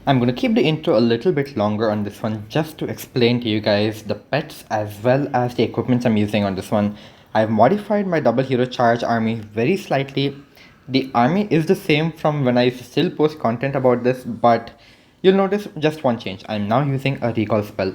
I'm going to keep the intro a little bit longer on this one just to explain to you guys the pets as well as the equipments I'm using on this one. I've modified my double hero charge army very slightly. The army is the same from when I used to still post content about this, but you'll notice just one change. I'm now using a recall spell.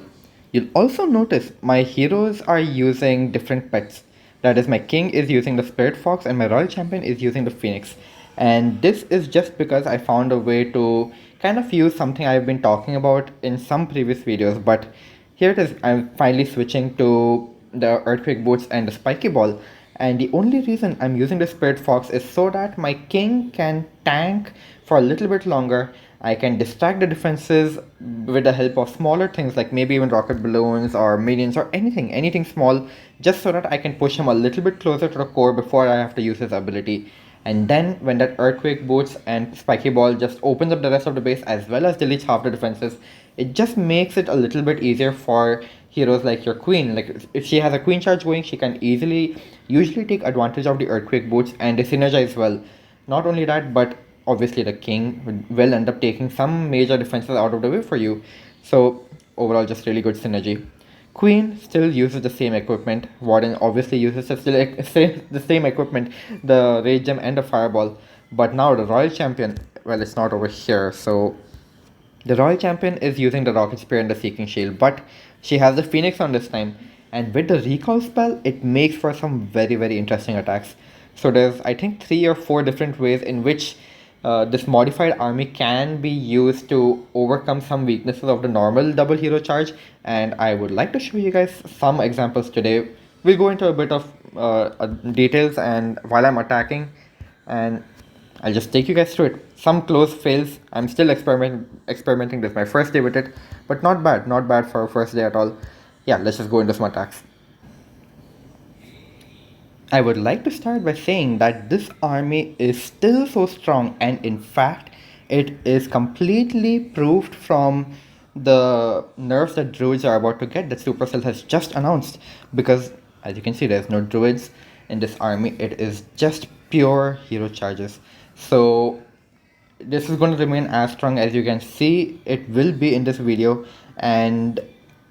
You'll also notice my heroes are using different pets. That is, my king is using the spirit fox and my royal champion is using the phoenix. And this is just because I found a way to kind of use something I've been talking about in some previous videos, but here it is. I'm finally switching to the earthquake boots and the spiky ball, and the only reason I'm using the spirit fox is so that my king can tank for a little bit longer. I can distract the defenses with the help of smaller things like maybe even rocket balloons or minions or anything small, just so that I can push him a little bit closer to the core before I have to use his ability. And then when that earthquake boots and spiky ball just opens up the rest of the base as well as deletes half the defenses, it just makes it a little bit easier for heroes like your queen. Like if she has a queen charge going, she can usually take advantage of the earthquake boots and they synergize well. Not only that, but obviously the king will end up taking some major defenses out of the way for you. So overall, just really good synergy. Queen still uses the same equipment. Warden obviously uses the same equipment, the Rage Gem and the Fireball. But now the Royal Champion, well, it's not over here. So the Royal Champion is using the Rocket Spear and the Seeking Shield, but she has the Phoenix on this time. And with the Recall spell, it makes for some very interesting attacks. So there's, I think, 3 or 4 different ways in which this modified army can be used to overcome some weaknesses of the normal double hero charge, and I would like to show you guys some examples today. We'll go into a bit of details and while I'm attacking, and I'll just take you guys through it. Some close fails. I'm still experimenting. This is my first day with it, but not bad for a first day at all. Yeah, let's just go into some attacks. I would like to start by saying that this army is still so strong, and in fact it is completely proved from the nerfs that druids are about to get that Supercell has just announced, because as you can see there's no druids in this army. It is just pure hero charges. So this is going to remain as strong as you can see it will be in this video. And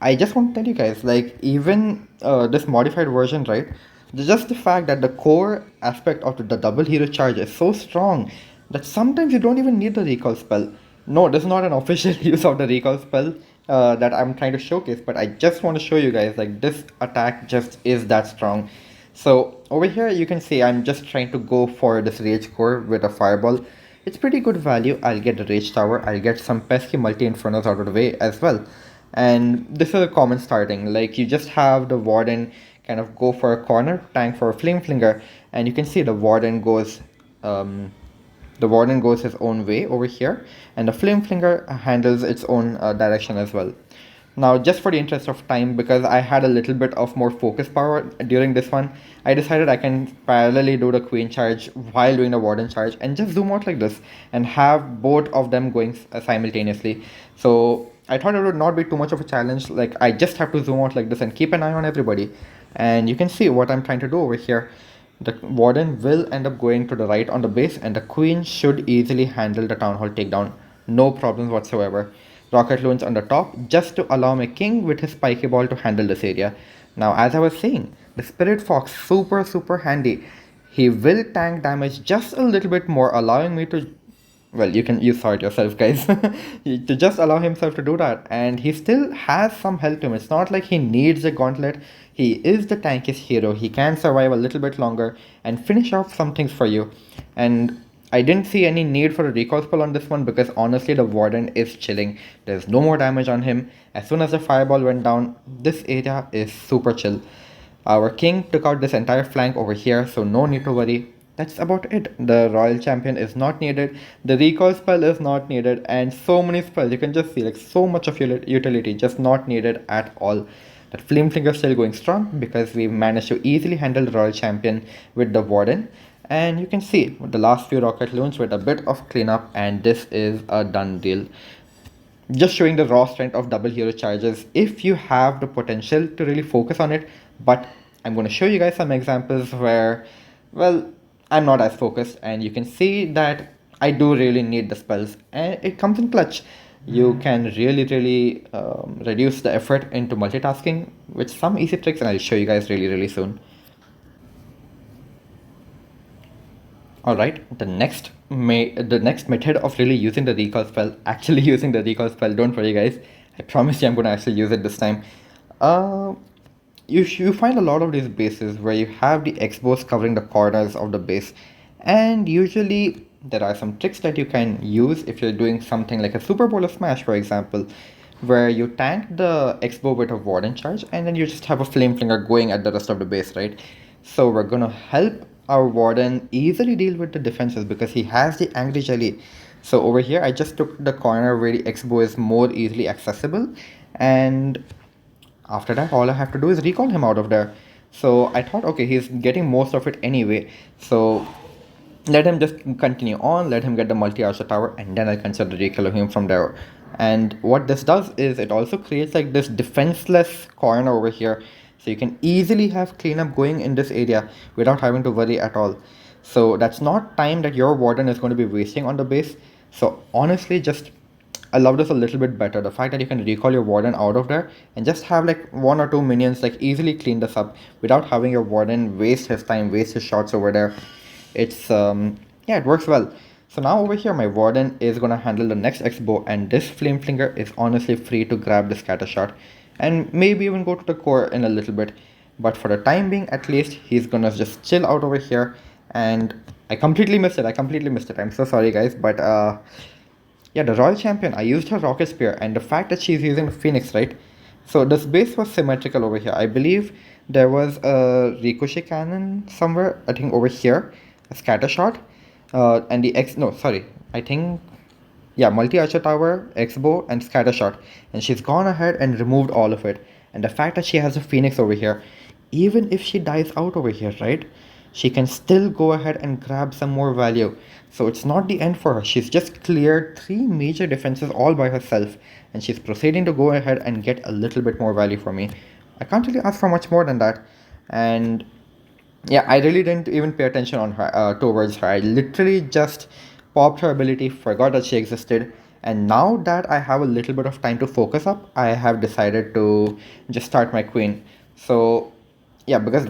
I just want to tell you guys, like, even this modified version, right, just the fact that the core aspect of the double hero charge is so strong that sometimes you don't even need the recall spell. No, this is not an official use of the recall spell that I'm trying to showcase, but I just want to show you guys, like, this attack just is that strong. So over here you can see I'm just trying to go for this rage core with a fireball. It's pretty good value. I'll get the rage tower, I'll get some pesky multi infernos out of the way as well. And this is a common starting, like you just have the warden kind of go for a corner, tank for a flame flinger, and you can see the warden goes his own way over here, and the flame flinger handles its own direction as well. Now, just for the interest of time, because I had a little bit of more focus power during this one, I decided I can parallelly do the queen charge while doing the warden charge and just zoom out like this and have both of them going simultaneously. So I thought it would not be too much of a challenge. Like, I just have to zoom out like this and keep an eye on everybody. And you can see what I'm trying to do over here. The warden will end up going to the right on the base, and the queen should easily handle the town hall takedown. No problems whatsoever. Rocket loons on the top just to allow my king with his spiky ball to handle this area. Now, as I was saying, the spirit fox super handy. He will tank damage just a little bit more, allowing me to, well, you saw it yourself, guys, to just allow himself to do that. And he still has some health to him. It's not like he needs a gauntlet. He is the tankiest hero. He can survive a little bit longer and finish off some things for you. And I didn't see any need for a recall spell on this one because honestly the warden is chilling. There's no more damage on him. As soon as the fireball went down, this area is super chill. Our king took out this entire flank over here, so no need to worry. That's about it. The royal champion is not needed, the recall spell is not needed, and so many spells, you can just see, like, so much of utility just not needed at all. That flame flinger is still going strong because we managed to easily handle the royal champion with the warden. And you can see with the last few rocket loons with a bit of cleanup, and this is a done deal. Just showing the raw strength of double hero charges if you have the potential to really focus on it. But I'm going to show you guys some examples where, well, I'm not as focused, and you can see that I do really need the spells, and it comes in clutch. you can really reduce the effort into multitasking with some easy tricks, and I'll show you guys really soon. All right, the next method of really using the recall spell, actually using the recall spell, don't worry guys, I promise you I'm gonna actually use it this time. Uh, you find a lot of these bases where you have the X-bows covering the corners of the base, and usually there are some tricks that you can use if you're doing something like a Super Bowl or Smash, for example, where you tank the X-bow with a Warden charge and then you just have a Flame Flinger going at the rest of the base, right? So we're gonna help our Warden easily deal with the defenses because he has the Angry Jelly. So over here I just took the corner where the X-bow is more easily accessible, and after that all I have to do is recall him out of there. So I thought, okay, he's getting most of it anyway, so let him just continue on, let him get the multi-archer tower, and then I'll consider recalling him from there. And what this does is it also creates like this defenseless corner over here, so you can easily have cleanup going in this area without having to worry at all. So that's not time that your warden is going to be wasting on the base. So honestly, just I love this a little bit better. The fact that you can recall your warden out of there and just have like one or two minions like easily clean this up without having your warden waste his time, waste his shots over there. It's yeah, it works well. So now over here my warden is gonna handle the next X-bow, and this flame flinger is honestly free to grab the scatter shot and maybe even go to the core in a little bit. But for the time being at least, he's gonna just chill out over here. And I completely missed it. I'm so sorry guys, but yeah, the Royal Champion, I used her Rocket Spear, and the fact that she's using Phoenix, right? So this base was symmetrical over here. I believe there was a Ricochet Cannon somewhere, I think over here, a Scatter Shot, and the X, no, sorry, I think, yeah, Multi-Archer Tower, X-Bow, and Scatter Shot. And she's gone ahead and removed all of it. And the fact that she has a Phoenix over here, even if she dies out over here, right? She can still go ahead and grab some more value. So it's not the end for her. She's just cleared 3 major defenses all by herself, and she's proceeding to go ahead and get a little bit more value for me. I can't really ask for much more than that. And yeah, I really didn't even pay attention on her towards her. I literally just popped her ability, forgot that she existed, and now that I have a little bit of time to focus up, I have decided to just start my queen. So yeah, because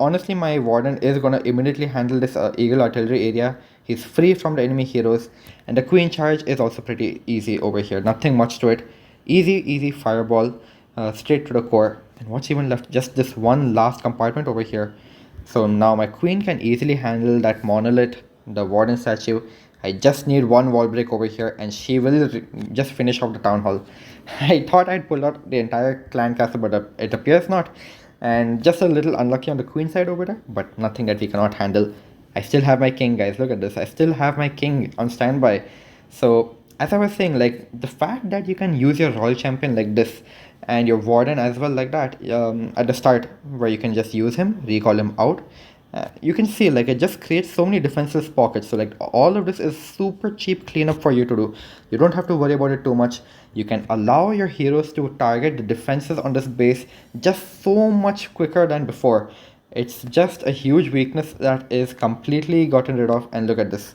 honestly my warden is gonna immediately handle this eagle artillery area. He's free from the enemy heroes, and the queen charge is also pretty easy over here, nothing much to it. Easy fireball straight to the core. And what's even left? Just this one last compartment over here. So now my queen can easily handle that monolith, the warden statue. I just need one wall break over here and she will just finish off the town hall. I thought I'd pull out the entire clan castle, but it appears not. And just a little unlucky on the queen side over there, but nothing that we cannot handle. I still have my king, guys. Look at this. I still have my king on standby. So as I was saying, like the fact that you can use your royal champion like this and your warden as well like that at the start, where you can just use him, recall him out, you can see like it just creates so many defenseless pockets. So like all of this is super cheap cleanup for you to do. You don't have to worry about it too much. You can allow your heroes to target the defenses on this base just so much quicker than before. It's just a huge weakness that is completely gotten rid of. And look at this,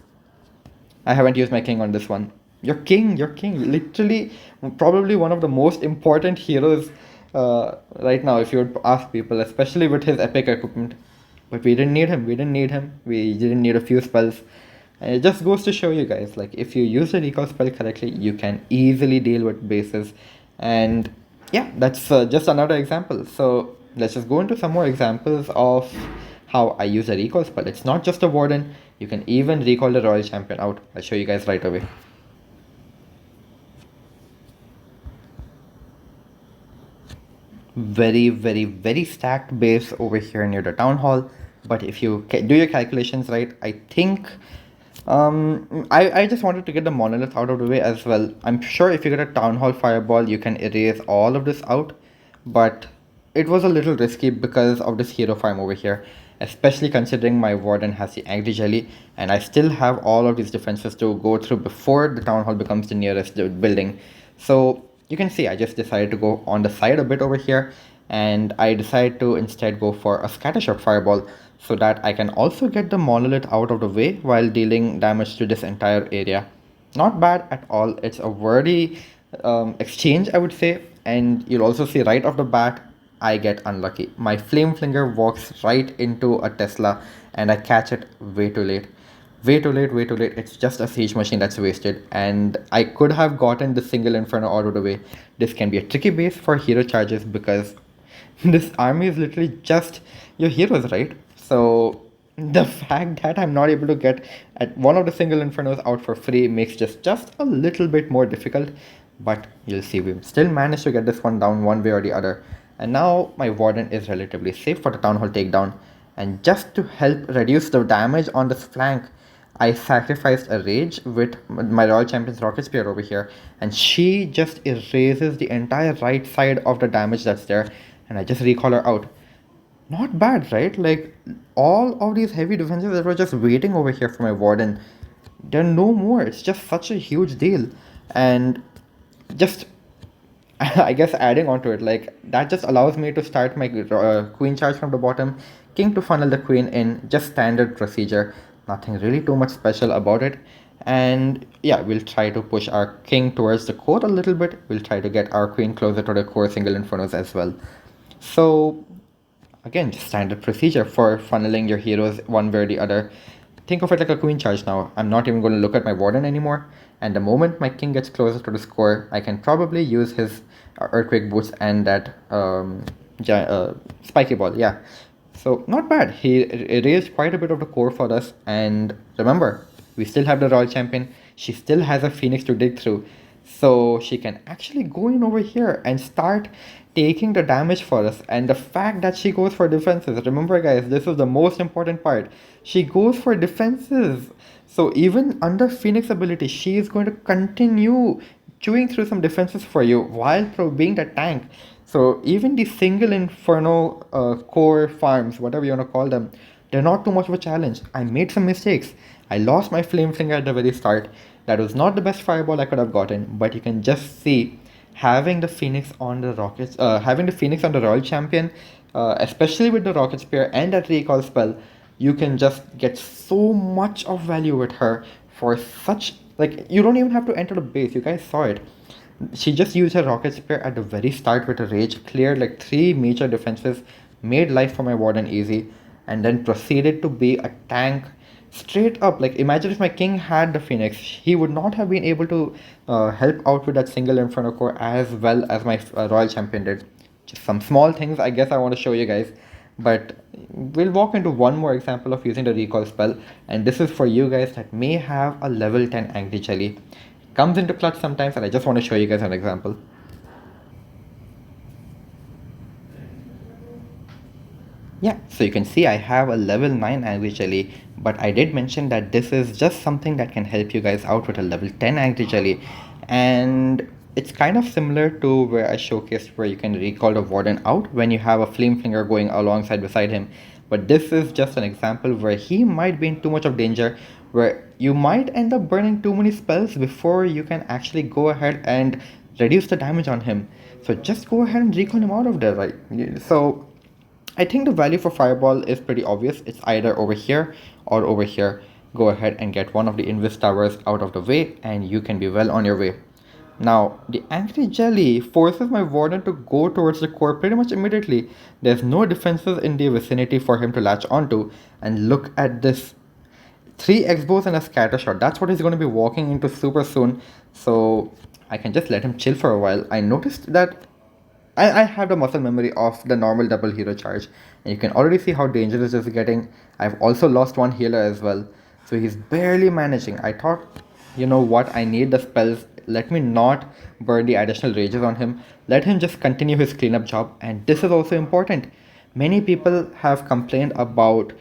I haven't used my king on this one. Your king, literally, probably one of the most important heroes right now, if you would ask people, especially with his epic equipment. But we didn't need him. We didn't need a few spells. And it just goes to show you guys, like if you use the recall spell correctly, you can easily deal with bases. And yeah, that's just another example. So let's just go into some more examples of how I use a recall spell. It's not just a warden. You can even recall the royal champion out. I'll show you guys right away. Very stacked base over here near the town hall. But if you do your calculations right, I think I just wanted to get the monolith out of the way as well. I'm sure if you get a town hall fireball, you can erase all of this out, but it was a little risky because of this hero farm over here, especially considering my warden has the angry jelly, and I still have all of these defenses to go through before the town hall becomes the nearest building. So you can see I just decided to go on the side a bit over here, and I decided to instead go for a scattershot fireball so that I can also get the monolith out of the way while dealing damage to this entire area. Not bad at all. It's a worthy exchange, I would say. And you'll also see right off the bat, I get unlucky. My flame flinger walks right into a Tesla and I catch it way too late. Way too late, way too late. It's just a siege machine that's wasted. And I could have gotten the single inferno out of the way. This can be a tricky base for hero charges because this army is literally just your heroes, right? So the fact that I'm not able to get at one of the single infernos out for free makes just a little bit more difficult. But you'll see we still managed to get this one down one way or the other. And now my warden is relatively safe for the town hall takedown. And just to help reduce the damage on this flank, I sacrificed a rage with my Royal Champion's Rocket Spear over here, and she just erases the entire right side of the damage that's there, and I just recall her out. Not bad, right? Like, all of these heavy defenses that were just waiting over here for my Warden, they're no more. It's just such a huge deal. And just I guess adding on to it, like that just allows me to start my queen charge from the bottom, king to funnel the queen in, just standard procedure, nothing really too much special about it. And yeah, we'll try to push our king towards the core a little bit. We'll try to get our queen closer to the core single infernos as well. So again, just standard procedure for funneling your heroes one way or the other. Think of it like a queen charge now. I'm not even going to look at my warden anymore. And the moment my king gets closer to the score, I can probably use his earthquake boots and that spiky ball. Yeah. So not bad. He erased quite a bit of the core for us. And remember, we still have the royal champion. She still has a phoenix to dig through. So she can actually go in over here and start taking the damage for us. And the fact that she goes for defenses, remember guys, this is the most important part. She goes for defenses. So even under Phoenix ability, she is going to continue chewing through some defenses for you while being the tank. So even the single inferno core farms, whatever you want to call them, they're not too much of a challenge. I made some mistakes. I lost my flame finger at the very start. That was not the best fireball I could have gotten, but you can just see having the phoenix on the rockets, having the phoenix on the royal champion, especially with the rocket spear and that recall spell, you can just get so much of value with her for such, like, you don't even have to enter the base. You guys saw it. She just used her rocket spear at the very start with a rage, cleared like 3 major defenses, made life for my warden easy, and then proceeded to be a tank straight up. Like, imagine if my king had the phoenix, he would not have been able to help out with that single inferno core as well as my royal champion did. Just some small things I guess I want to show you guys, but we'll walk into one more example of using the recall spell, and this is for you guys that may have a level 10 angry jelly. Comes into clutch sometimes, and I just want to show you guys an example. Yeah, so you can see I have a level 9 angry jelly, but I did mention that this is just something that can help you guys out with a level 10 angry jelly, and it's kind of similar to where I showcased where you can recall the warden out when you have a flame finger going alongside beside him. But this is just an example where he might be in too much of danger, where you might end up burning too many spells before you can actually go ahead and reduce the damage on him. So just go ahead and recall him out of there, right? So I think the value for Fireball is pretty obvious. It's either over here or over here. Go ahead and get one of the Invis towers out of the way and you can be well on your way. Now, the Angry Jelly forces my Warden to go towards the core pretty much immediately. There's no defenses in the vicinity for him to latch onto. And look at this. 3 X-bows and a scatter shot. That's what he's going to be walking into super soon. So I can just let him chill for a while. I noticed that I have the muscle memory of the normal double hero charge, and you can already see how dangerous this is getting. I've also lost one healer as well, so he's barely managing. I thought, you know what, I need the spells. Let me not burn the additional rages on him. Let him just continue his cleanup job, and this is also important. Many people have complained about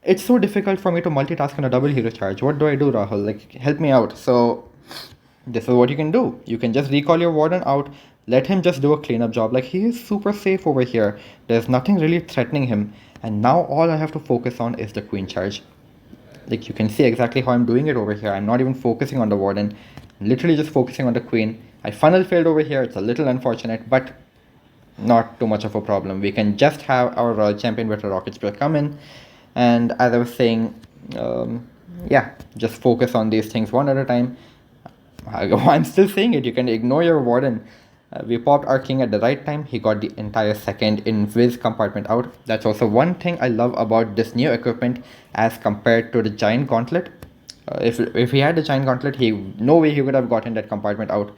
it's so difficult for me to multitask on a double hero charge. What do I do, Rahul? Like, help me out. So this is what you can do. You can just recall your warden out, let him just do a cleanup job. Like, he is super safe over here. There's nothing really threatening him. And now all I have to focus on is the queen charge. Like, you can see exactly how I'm doing it over here. I'm not even focusing on the warden. I'm literally just focusing on the queen. I funnel failed over here. It's a little unfortunate, but not too much of a problem. We can just have our royal champion with a rocket spear come in. And as I was saying, yeah, just focus on these things one at a time. I'm still saying it. You can ignore your warden. We popped our king at the right time. He got the entire second invis compartment out. That's also one thing I love about this new equipment as compared to the giant gauntlet. If he had the giant gauntlet, he no way he would have gotten that compartment out.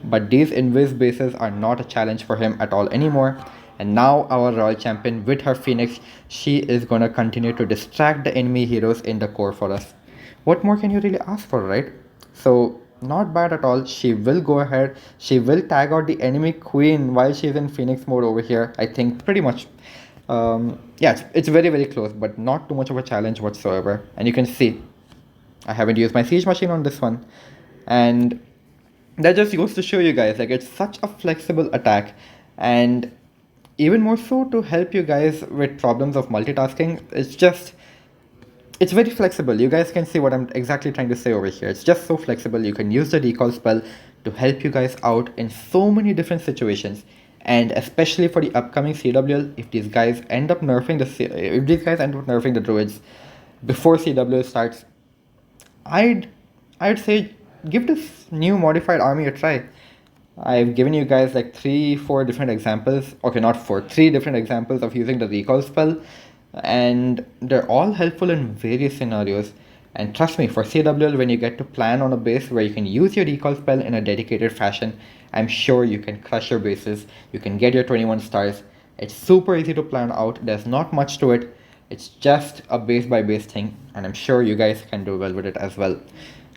But these invis bases are not a challenge for him at all anymore. And now our royal champion with her phoenix, she is gonna continue to distract the enemy heroes in the core for us. What more can you really ask for, right? So not bad at all. She will go ahead. She will tag out the enemy queen while she's in phoenix mode over here. I think pretty much. Yeah, it's very very close, but not too much of a challenge whatsoever. And you can see, I haven't used my siege machine on this one, and that just goes to show you guys like it's such a flexible attack, and even more so to help you guys with problems of multitasking. It's very flexible. You guys can see what I'm exactly trying to say over here. It's just so flexible. You can use the recall spell to help you guys out in so many different situations. And especially for the upcoming CWL, if these guys end up nerfing the druids before CWL starts, I'd say give this new modified army a try. I've given you guys like 3-4 different examples. Okay, not 4, 3 different examples of using the recall spell, and they're all helpful in various scenarios. And trust me, for CWL, when you get to plan on a base where you can use your recall spell in a dedicated fashion, I'm sure you can crush your bases. You can get your 21 stars. It's super easy to plan out. There's not much to it. It's just a base by base thing, and I'm sure you guys can do well with it as well.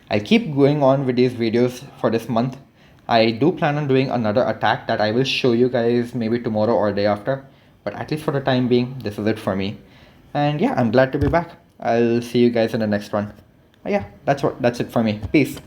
I'll keep going on with these videos for this month. I do plan on doing another attack that I will show you guys maybe tomorrow or day after. But at least for the time being, this is it for me. And yeah, I'm glad to be back. I'll see you guys in the next one. Yeah, that's it for me. Peace.